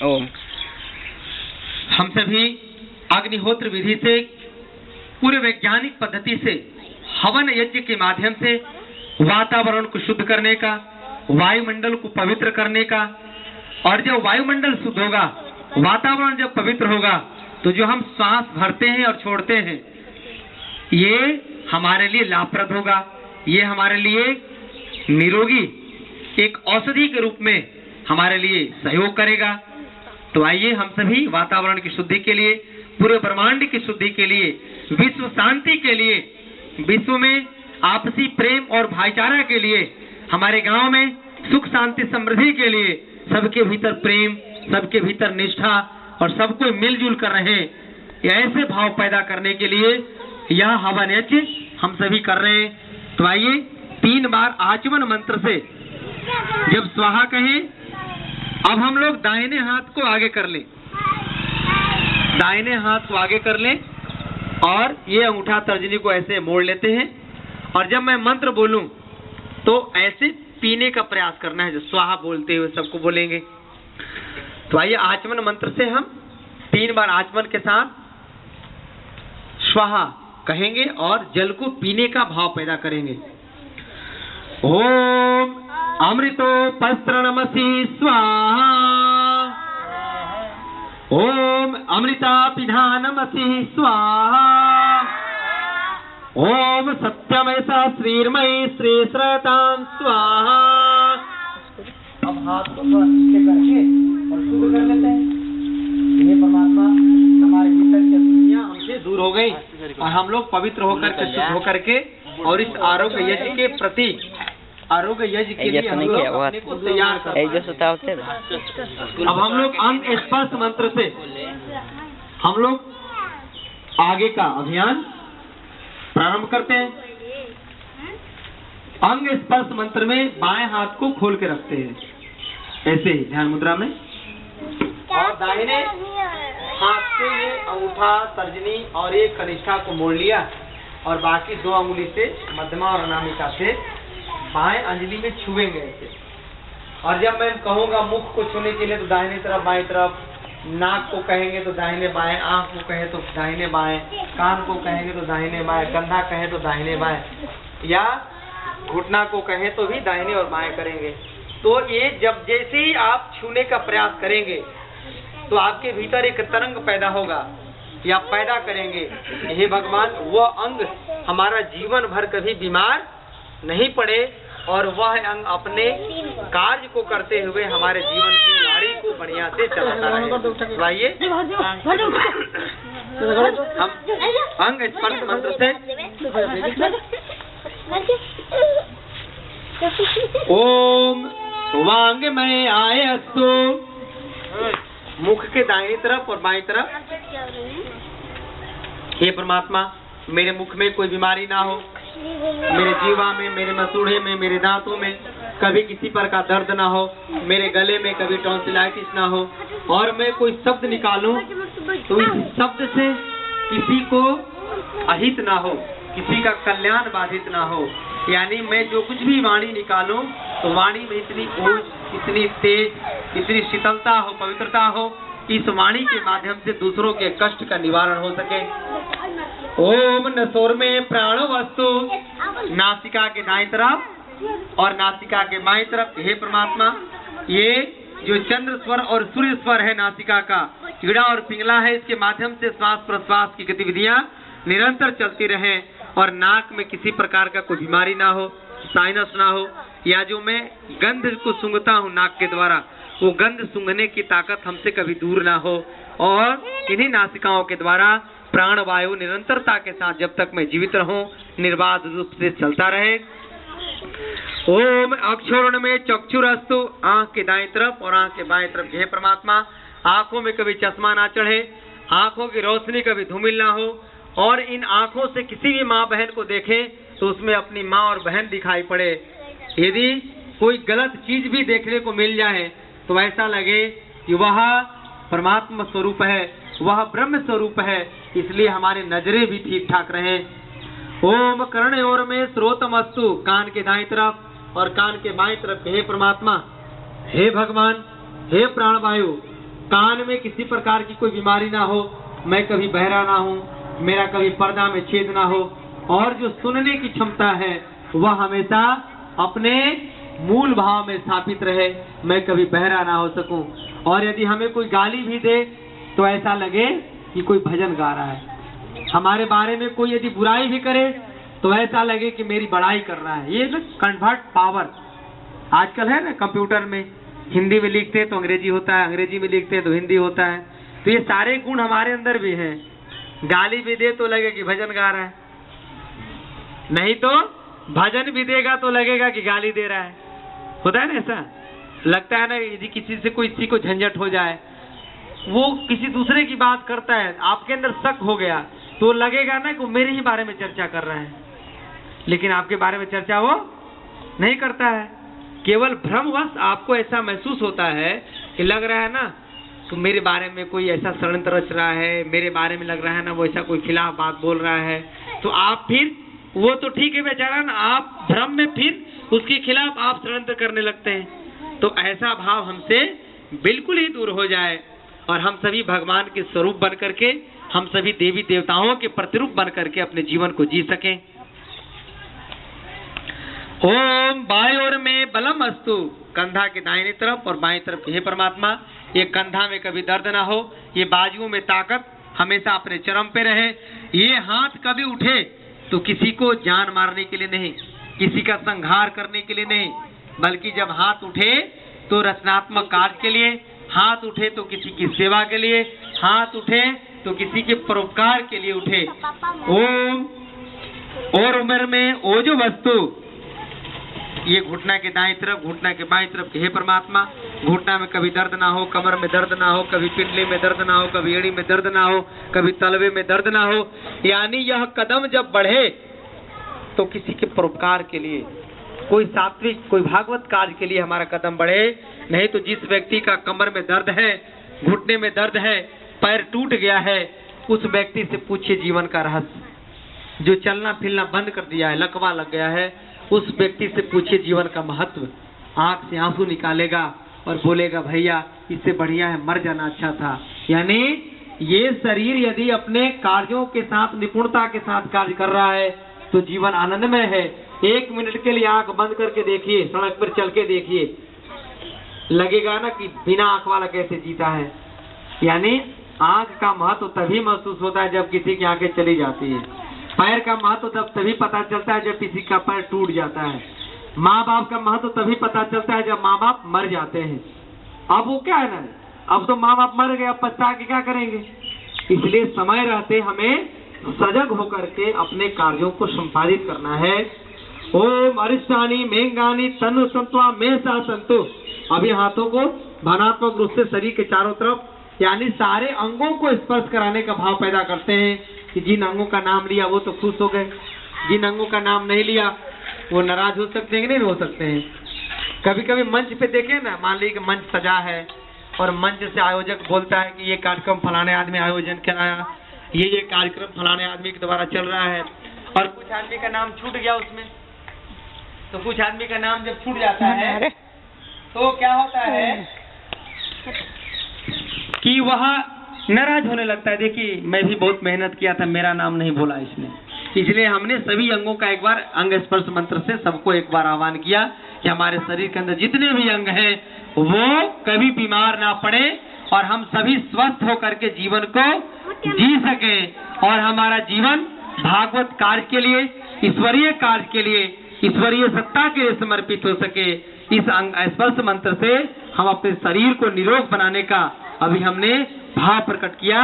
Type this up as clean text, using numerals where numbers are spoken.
ओम। हम सभी अग्निहोत्र विधि से पूरे वैज्ञानिक पद्धति से हवन यज्ञ के माध्यम से वातावरण को शुद्ध करने का, वायुमंडल को पवित्र करने का, और जब वायुमंडल शुद्ध होगा, वातावरण जब पवित्र होगा, तो जो हम सांस भरते हैं और छोड़ते हैं, ये हमारे लिए लाभप्रद होगा। ये हमारे लिए निरोगी एक औषधि के रूप में हमारे लिए सहयोग करेगा। तो आइए हम सभी वातावरण की शुद्धि के लिए, पूरे ब्रह्मांड की शुद्धि के लिए, विश्व शांति के लिए, विश्व में आपसी प्रेम और भाईचारा के लिए, हमारे गांव में सुख शांति समृद्धि के लिए, सबके भीतर प्रेम, सबके भीतर निष्ठा और सबको मिलजुल कर रहे, ऐसे भाव पैदा करने के लिए यह हवन यज्ञ हम सभी कर रहे हैं। तो आइए 3 बार आचमन मंत्र से जब स्वाहा कहें, अब हम लोग दाहिने हाथ को आगे कर लें, दाहिने हाथ को आगे कर लें और ये अंगूठा तर्जनी को ऐसे मोड़ लेते हैं, और जब मैं मंत्र बोलूं तो ऐसे पीने का प्रयास करना है, जो स्वाहा बोलते हुए सबको बोलेंगे। तो आइए आचमन मंत्र से हम 3 बार आचमन के साथ स्वाहा कहेंगे और जल को पीने का भाव पैदा करेंगे। ओम अमृतोपस्त्रणमसि स्वाहा, ओम अमृतापिधानमसि स्वाहा, ओम सत्यमय श्रीर्मय श्रीश्रतां स्वाहा। अब हाथ को थोड़ा पीछे करके और शुरू कर लेते हैं। हे परमात्मा, हमारे भीतर की दुनिया हमसे दूर हो गई और हम लोग पवित्र होकर के, शुद्ध होकर के, और इस आरोग्य यज्ञ के प्रति, आरोग्य यज्ञ के लिए हम लोग अपने को तैयार कर रहे हैं। अब हम लोग अंग स्पर्श मंत्र से हम लोग आगे का अभियान प्रारंभ करते हैं। अंग स्पर्श मंत्र में बाएं हाथ को खोल के रखते हैं, ऐसे ही ध्यान मुद्रा में, और दाहिने हाथ से ये अंगूठा तर्जनी और एक कनिष्ठा को मोड़ लिया, और बाकी 2 अंगुली से मध्यमा और अनामिका से बाएं अंजलि में छुएंगे ऐसे। और जब मैं कहूँगा मुख को छूने के लिए तो दाहिने तरफ बाएं तरफ, नाक को कहेंगे तो दाहिने बाएं, आंख को कहे तो दाहिने बाएं, कान को कहेंगे तो दाहिने बाएं, कंधा कहे तो दाहिने बाएं, या घुटना को कहे तो भी दाहिने और बाएं करेंगे। तो ये जब जैसे ही आप छूने का प्रयास करेंगे तो आपके भीतर एक तरंग पैदा होगा, या पैदा करेंगे। हे भगवान, वह अंग हमारा जीवन भर कभी बीमार नहीं पड़े, और वह अंग अपने कार्य को करते हुए हमारे जीवन की गाड़ी को बढ़िया से चलाता रहे। आइए हम अंग स्पर्श मंत्र से ओम वांगमय आयस्तु, मुख के दाहिनी तरफ और बाईं तरफ। हे परमात्मा, मेरे मुख में कोई बीमारी ना हो, मेरे जीवा में, मेरे मसूड़े में, मेरे दांतों में कभी किसी प्रकार का दर्द ना हो, मेरे गले में कभी टॉन्सिलाइटिस ना हो, और मैं कोई शब्द निकालूं तो इस शब्द से किसी को अहित ना हो, किसी का कल्याण बाधित ना हो। यानी मैं जो कुछ भी वाणी निकालूं तो वाणी में इतनी ओज, इतनी तेज, इतनी शीतलता हो, पवित्रता हो, इस वाणी के माध्यम से दूसरों के कष्ट का निवारण हो सके। ओम नसोर में प्राण वस्तु, नासिका के दाईं तरफ और नासिका के बाईं तरफ। हे परमात्मा, ये जो चंद्र स्वर और सूर्य स्वर है नासिका का, कीड़ा और पिंगला है, इसके माध्यम से श्वास प्रश्वास की गतिविधियां निरंतर चलती रहे, और नाक में किसी प्रकार का कोई बीमारी ना हो, साइनस ना हो, या जो मैं गंध को सूंघता हूँ नाक के द्वारा, वो गंध सूंघने की ताकत हमसे कभी दूर ना हो, और इन्हीं नासिकाओं के द्वारा प्राण वायु निरंतरता के साथ जब तक मैं जीवित रहूं निर्बाध रूप से चलता रहे। ओम अक्षोरण में चक्षुरस्तु, आंख के दाईं तरफ और आंख के बाएं तरफ। हे परमात्मा, आंखों में कभी चश्मा ना चढ़े, आंखों की रोशनी कभी धूमिल ना हो, और इन आंखों से किसी भी माँ बहन को देखें तो उसमें अपनी माँ और बहन दिखाई पड़े। यदि कोई गलत चीज भी देखने को मिल जाए तो ऐसा लगे कि वह परमात्मा स्वरूप है, वह ब्रह्म स्वरूप है, इसलिए हमारे नजरें भी ठीक ठाक रहे। ओम कर्णयोर में श्रोतमस्तु, कान के दाईं तरफ और कान के बाईं तरफ। हे परमात्मा, हे भगवान, हे प्राणवायु, कान में किसी प्रकार की कोई बीमारी ना हो, मैं कभी बहरा ना हूँ, मेरा कभी पर्दा में छेद ना हो, और जो सुनने की क्षमता है वह हमेशा अपने मूल भाव में स्थापित रहे, मैं कभी बहरा ना हो सकूं। और यदि हमें कोई गाली भी दे तो ऐसा लगे कि कोई भजन गा रहा है। हमारे बारे में कोई यदि बुराई भी करे तो ऐसा लगे कि मेरी बड़ाई कर रहा है। ये ना कन्वर्ट पावर आजकल है ना, कंप्यूटर में हिंदी में लिखते हैं तो अंग्रेजी होता है, अंग्रेजी में लिखते हैं तो हिंदी होता है। तो ये सारे गुण हमारे अंदर भी हैं। गाली भी दे तो लगे कि भजन गा रहा है, नहीं तो भजन भी देगा तो लगेगा कि गाली दे रहा है। होता है ना ऐसा, लगता है ना, यदि किसी से कोई को झंझट हो जाए, वो किसी दूसरे की बात करता है, आपके अंदर शक हो गया तो लगेगा ना कि वो मेरे ही बारे में चर्चा कर रहा है, लेकिन आपके बारे में चर्चा वो नहीं करता है। केवल भ्रमवश आपको ऐसा महसूस होता है कि लग रहा है ना तो मेरे बारे में कोई ऐसा षड्यंत्र रच रहा है, मेरे बारे में लग रहा है ना वो ऐसा कोई खिलाफ बात बोल रहा है, तो आप फिर, वो तो ठीक है बेचारा ना, आप भ्रम में फिर उसके खिलाफ आप षड्यंत्र करने लगते हैं। तो ऐसा भाव हमसे बिल्कुल ही दूर हो जाए और हम सभी भगवान के स्वरूप बन करके, हम सभी देवी देवताओं के प्रतिरूप बन करके अपने जीवन को जी सकें। ओम बाएं ओर में बलम अस्तु, कंधा के दाहिने तरफ और बाएं तरफ, हे परमात्मा ये कंधा में कभी दर्द ना हो, ये बाजुओं में ताकत हमेशा अपने चरम पे रहे, ये हाथ कभी उठे तो किसी को जान मारने के लिए नहीं, किसी का संहार करने के लिए नहीं, बल्कि जब हाथ उठे तो रचनात्मक कार्य के लिए, हाथ उठे तो किसी की सेवा के लिए, हाथ उठे तो किसी के परोपकार के लिए उठे। ओम और उम्र में ओ जो वस्तु, ये घुटना के दाएं तरफ, घुटना के बाएं तरफ, हे परमात्मा घुटना में कभी दर्द ना हो, कमर में दर्द ना हो, कभी पिंडली में दर्द ना हो, कभी एड़ी में दर्द ना हो, कभी तलवे में दर्द ना हो। यानी यह कदम जब बढ़े तो किसी के परोपकार के लिए, कोई सात्विक, कोई भागवत कार्य के लिए हमारा कदम बढ़े। नहीं तो जिस व्यक्ति का कमर में दर्द है, घुटने में दर्द है, पैर टूट गया है, उस व्यक्ति से पूछिए जीवन का रहस्य। जो चलना फिरना बंद कर दिया है, लकवा लग गया है, उस व्यक्ति से पूछिए जीवन का महत्व। आंख से आंसू निकालेगा और बोलेगा भैया इससे बढ़िया है मर जाना अच्छा था। यानी ये शरीर यदि अपने कार्यों के साथ निपुणता के साथ कार्य कर रहा है तो जीवन आनंदमय है। 1 मिनट के लिए आंख बंद करके देखिए, सड़क पर चल के देखिए, लगेगा ना कि बिना आंख वाला कैसे जीता है। यानी आंख का महत्व तभी महसूस होता है जब किसी की आंखें चली जाती है। पैर का महत्व तभी पता चलता है जब किसी का पैर टूट जाता है। माँ बाप का महत्व तभी पता चलता है जब माँ बाप मर जाते हैं। अब वो क्या है ना, अब तो माँ बाप मर गए, अब पछता के क्या करेंगे। इसलिए समय रहते हमें सजग होकर के अपने कार्यों को संपादित करना है। ओम अरिष्टानी मेंगानी तनु संत्वा में सा संतु। अभी हाथों को भावनात्मक रूप से शरीर के चारों तरफ, यानी सारे अंगों को स्पर्श कराने का भाव पैदा करते हैं कि जिन अंगों का नाम लिया वो तो खुश हो गए, जिन अंगों का नाम नहीं लिया वो नाराज हो सकते हैं कि नहीं हो सकते हैं। कभी कभी मंच पे देखे ना, मान लीजिए कि मंच सजा है और मंच से आयोजक बोलता है कि ये कार्यक्रम फलाने आदमी आयोजन कराया, ये कार्यक्रम फलाने आदमी के द्वारा चल रहा है, और कुछ आदमी का नाम छूट गया उसमें, तो कुछ आदमी का नाम जब छूट जाता है तो क्या होता है कि वह नाराज होने लगता है। देखिए मैं भी बहुत मेहनत किया था, मेरा नाम नहीं बोला इसने। इसलिए हमने सभी अंगों का एक बार अंग स्पर्श मंत्र से सबको एक बार आह्वान किया कि हमारे शरीर के अंदर जितने भी अंग हैं वो कभी बीमार ना पड़े और हम सभी स्वस्थ होकर के जीवन को जी सके और हमारा जीवन भागवत कार्य के लिए, ईश्वरीय कार्य के लिए, ईश्वरीय सत्ता के लिए समर्पित हो सके। इस अंग स्पर्श मंत्र से हम अपने शरीर को निरोग बनाने का अभी हमने भाव प्रकट किया।